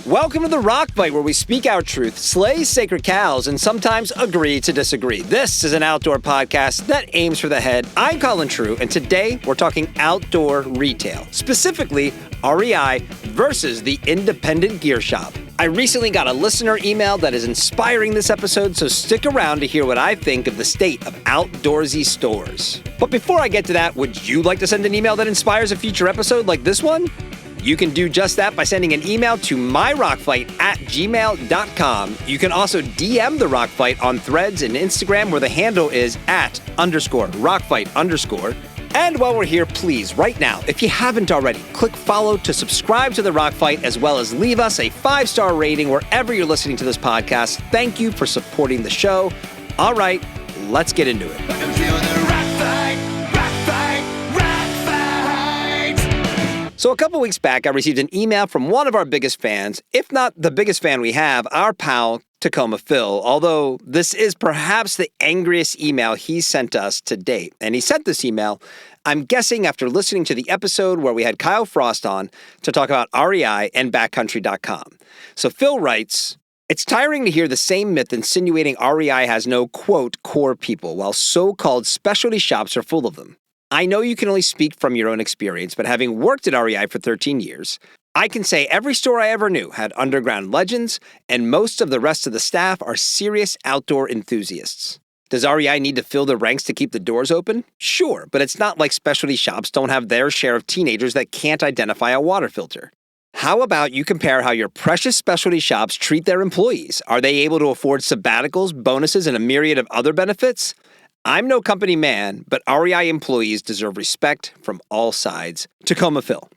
Welcome to the Rock Bite, where we speak our truth, slay sacred cows, and sometimes agree to disagree. This is an outdoor podcast that aims for the head. I'm Colin True, and today we're talking outdoor retail, specifically REI versus the independent gear shop. I recently got a listener email that is inspiring this episode, so stick around to hear what I think of the state of outdoorsy stores. But before I get to that, would you like to send an email that inspires a future episode like this one? You can do just that by sending an email to myrockfight@gmail.com. You can also DM the Rockfight on Threads and Instagram, where the handle is @_rockfight_. And while we're here, please, right now, if you haven't already, click follow to subscribe to the Rockfight, as well as leave us a 5-star rating wherever you're listening to this podcast. Thank you for supporting the show. All right, let's get into it. Welcome to the So a couple weeks back, I received an email from one of our biggest fans, if not the biggest fan we have, our pal, Tacoma Phil, although this is perhaps the angriest email he sent us to date. And he sent this email, I'm guessing, after listening to the episode where we had Kyle Frost on to talk about REI and backcountry.com. So Phil writes, it's tiring to hear the same myth insinuating REI has no, quote, core people, while so-called specialty shops are full of them. I know you can only speak from your own experience, but having worked at REI for 13 years, I can say every store I ever knew had underground legends, and most of the rest of the staff are serious outdoor enthusiasts. Does REI need to fill the ranks to keep the doors open? Sure, but it's not like specialty shops don't have their share of teenagers that can't identify a water filter. How about you compare how your precious specialty shops treat their employees? Are they able to afford sabbaticals, bonuses, and a myriad of other benefits? I'm no company man, but REI employees deserve respect from all sides. Tacoma Phil.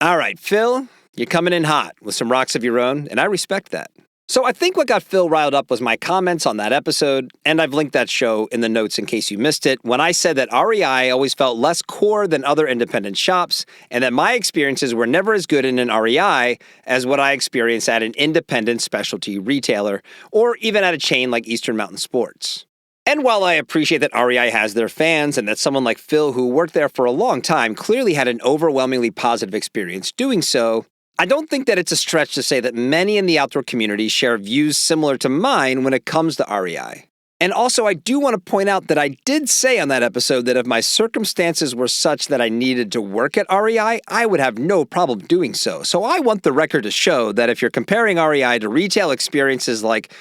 All right, Phil, you're coming in hot with some rocks of your own, and I respect that. So I think what got Phil riled up was my comments on that episode, and I've linked that show in the notes in case you missed it, when I said that REI always felt less core than other independent shops, and that my experiences were never as good in an REI as what I experienced at an independent specialty retailer, or even at a chain like Eastern Mountain Sports. And while I appreciate that REI has their fans and that someone like Phil, who worked there for a long time, clearly had an overwhelmingly positive experience doing so, I don't think that it's a stretch to say that many in the outdoor community share views similar to mine when it comes to REI. And also, I do want to point out that I did say on that episode that if my circumstances were such that I needed to work at REI, I would have no problem doing so. So I want the record to show that if you're comparing REI to retail experiences like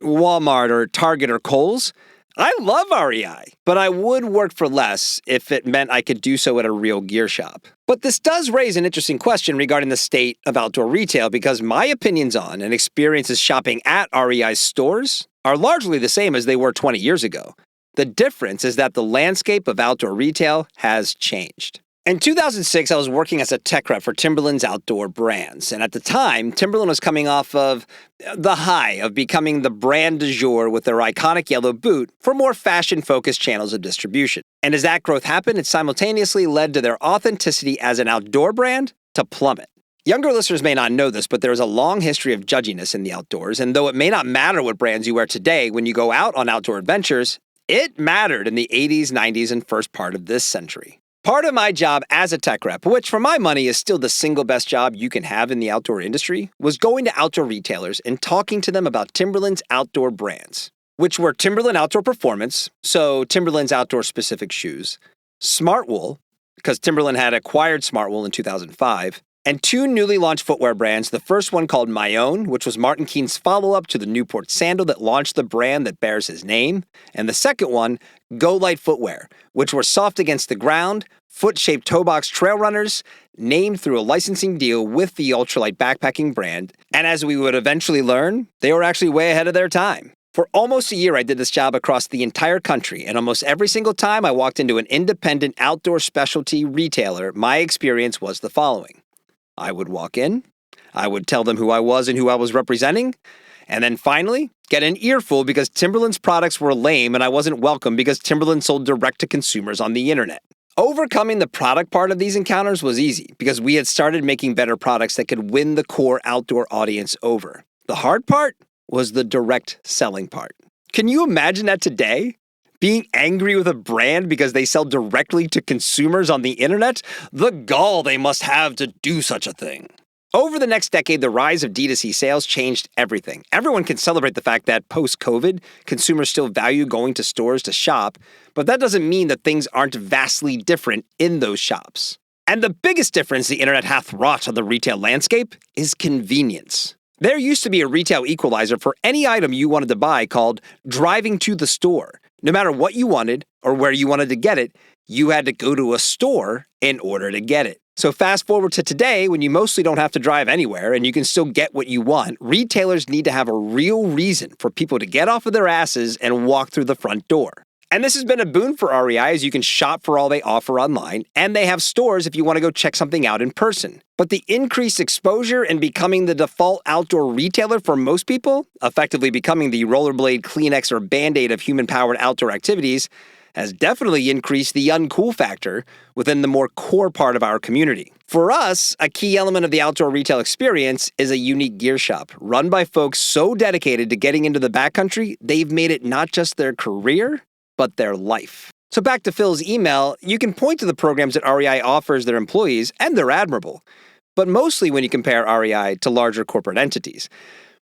Walmart or Target or Kohl's, I love REI, but I would work for less if it meant I could do so at a real gear shop. But this does raise an interesting question regarding the state of outdoor retail, because my opinions on and experiences shopping at REI's stores are largely the same as they were 20 years ago. The difference is that the landscape of outdoor retail has changed. In 2006, I was working as a tech rep for Timberland's outdoor brands. And at the time, Timberland was coming off of the high of becoming the brand du jour with their iconic yellow boot for more fashion-focused channels of distribution. And as that growth happened, it simultaneously led to their authenticity as an outdoor brand to plummet. Younger listeners may not know this, but there is a long history of judginess in the outdoors. And though it may not matter what brands you wear today when you go out on outdoor adventures, it mattered in the 80s, 90s, and first part of this century. Part of my job as a tech rep, which for my money is still the single best job you can have in the outdoor industry, was going to outdoor retailers and talking to them about Timberland's outdoor brands, which were Timberland Outdoor Performance, so Timberland's outdoor specific shoes, Smartwool, because Timberland had acquired Smartwool in 2005, and two newly launched footwear brands, the first one called My Own, which was Martin Keen's follow-up to the Newport sandal that launched the brand that bears his name, and the second one, Go Light Footwear, which were soft against the ground, foot-shaped toe box trail runners, named through a licensing deal with the ultralight backpacking brand, and as we would eventually learn, they were actually way ahead of their time. For almost a year, I did this job across the entire country, and almost every single time I walked into an independent outdoor specialty retailer, my experience was the following. I would walk in, I would tell them who I was and who I was representing, and then finally, get an earful because Timberland's products were lame and I wasn't welcome because Timberland sold direct to consumers on the internet. Overcoming the product part of these encounters was easy because we had started making better products that could win the core outdoor audience over. The hard part was the direct selling part. Can you imagine that today? Being angry with a brand because they sell directly to consumers on the internet? The gall they must have to do such a thing. Over the next decade, the rise of D2C sales changed everything. Everyone can celebrate the fact that post-COVID, consumers still value going to stores to shop, but that doesn't mean that things aren't vastly different in those shops. And the biggest difference the internet hath wrought on the retail landscape is convenience. There used to be a retail equalizer for any item you wanted to buy called driving to the store. No matter what you wanted or where you wanted to get it, you had to go to a store in order to get it. So fast forward to today, when you mostly don't have to drive anywhere and you can still get what you want, retailers need to have a real reason for people to get off of their asses and walk through the front door. And this has been a boon for REI as you can shop for all they offer online, and they have stores if you want to go check something out in person. But the increased exposure and becoming the default outdoor retailer for most people, effectively becoming the rollerblade, Kleenex, or Band-Aid of human-powered outdoor activities, has definitely increased the uncool factor within the more core part of our community. For us, a key element of the outdoor retail experience is a unique gear shop run by folks so dedicated to getting into the backcountry, they've made it not just their career, but their life. So back to Phil's email, you can point to the programs that REI offers their employees, and they're admirable, but mostly when you compare REI to larger corporate entities.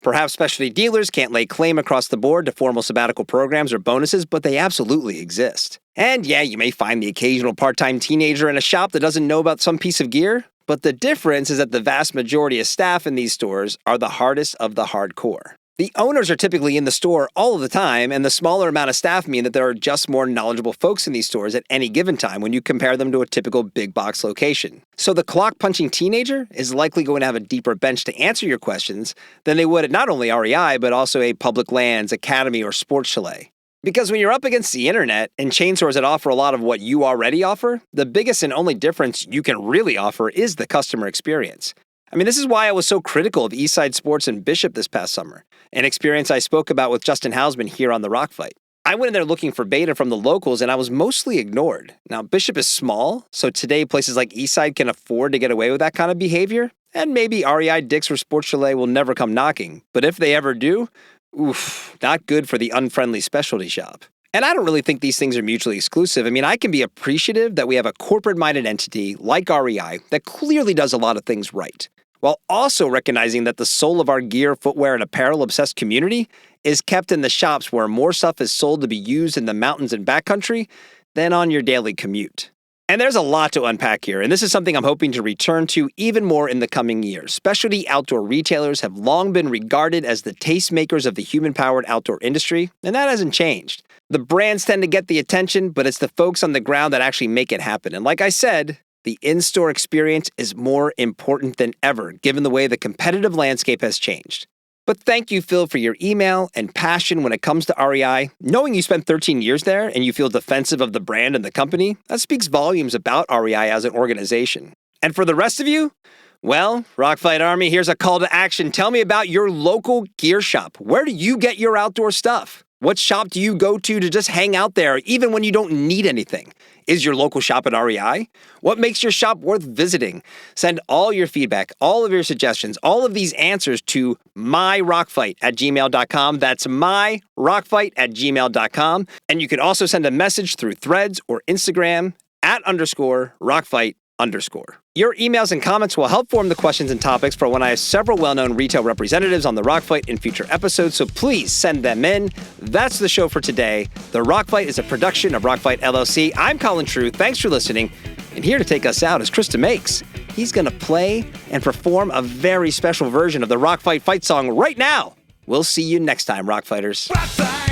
Perhaps specialty dealers can't lay claim across the board to formal sabbatical programs or bonuses, but they absolutely exist. And yeah, you may find the occasional part-time teenager in a shop that doesn't know about some piece of gear, but the difference is that the vast majority of staff in these stores are the hardest of the hardcore. The owners are typically in the store all of the time, and the smaller amount of staff mean that there are just more knowledgeable folks in these stores at any given time when you compare them to a typical big box location. So the clock-punching teenager is likely going to have a deeper bench to answer your questions than they would at not only REI, but also a Public Lands, Academy, or Sports Chalet. Because when you're up against the internet and chain stores that offer a lot of what you already offer, the biggest and only difference you can really offer is the customer experience. I mean, this is why I was so critical of Eastside Sports and Bishop this past summer, an experience I spoke about with Justin Hausman here on The Rock Fight. I went in there looking for beta from the locals, and I was mostly ignored. Now, Bishop is small, so today places like Eastside can afford to get away with that kind of behavior, and maybe REI, Dick's, or Sports Chalet will never come knocking. But if they ever do, oof, not good for the unfriendly specialty shop. And I don't really think these things are mutually exclusive. I mean, I can be appreciative that we have a corporate-minded entity like REI that clearly does a lot of things right, while also recognizing that the soul of our gear, footwear, and apparel-obsessed community is kept in the shops where more stuff is sold to be used in the mountains and backcountry than on your daily commute. And there's a lot to unpack here, and this is something I'm hoping to return to even more in the coming years. Specialty outdoor retailers have long been regarded as the tastemakers of the human-powered outdoor industry, and that hasn't changed. The brands tend to get the attention, but it's the folks on the ground that actually make it happen. And like I said, the in-store experience is more important than ever, given the way the competitive landscape has changed. But thank you, Phil, for your email and passion when it comes to REI. Knowing you spent 13 years there and you feel defensive of the brand and the company, that speaks volumes about REI as an organization. And for the rest of you, well, Rockfight Army, here's a call to action. Tell me about your local gear shop. Where do you get your outdoor stuff? What shop do you go to just hang out there, even when you don't need anything? Is your local shop at REI? What makes your shop worth visiting? Send all your feedback, all of your suggestions, all of these answers to myrockfight@gmail.com. That's myrockfight@gmail.com. And you can also send a message through Threads or Instagram @_rockfight_. Your emails and comments will help form the questions and topics for when I have several well-known retail representatives on The Rock Fight in future episodes, so please send them in. That's the show for today. The Rock Fight is a production of Rock Fight LLC. I'm Colin True. Thanks for listening. And here to take us out is Krista Makes. He's going to play and perform a very special version of the Rock Fight fight song right now. We'll see you next time, Rock Fighters. Rock Fight!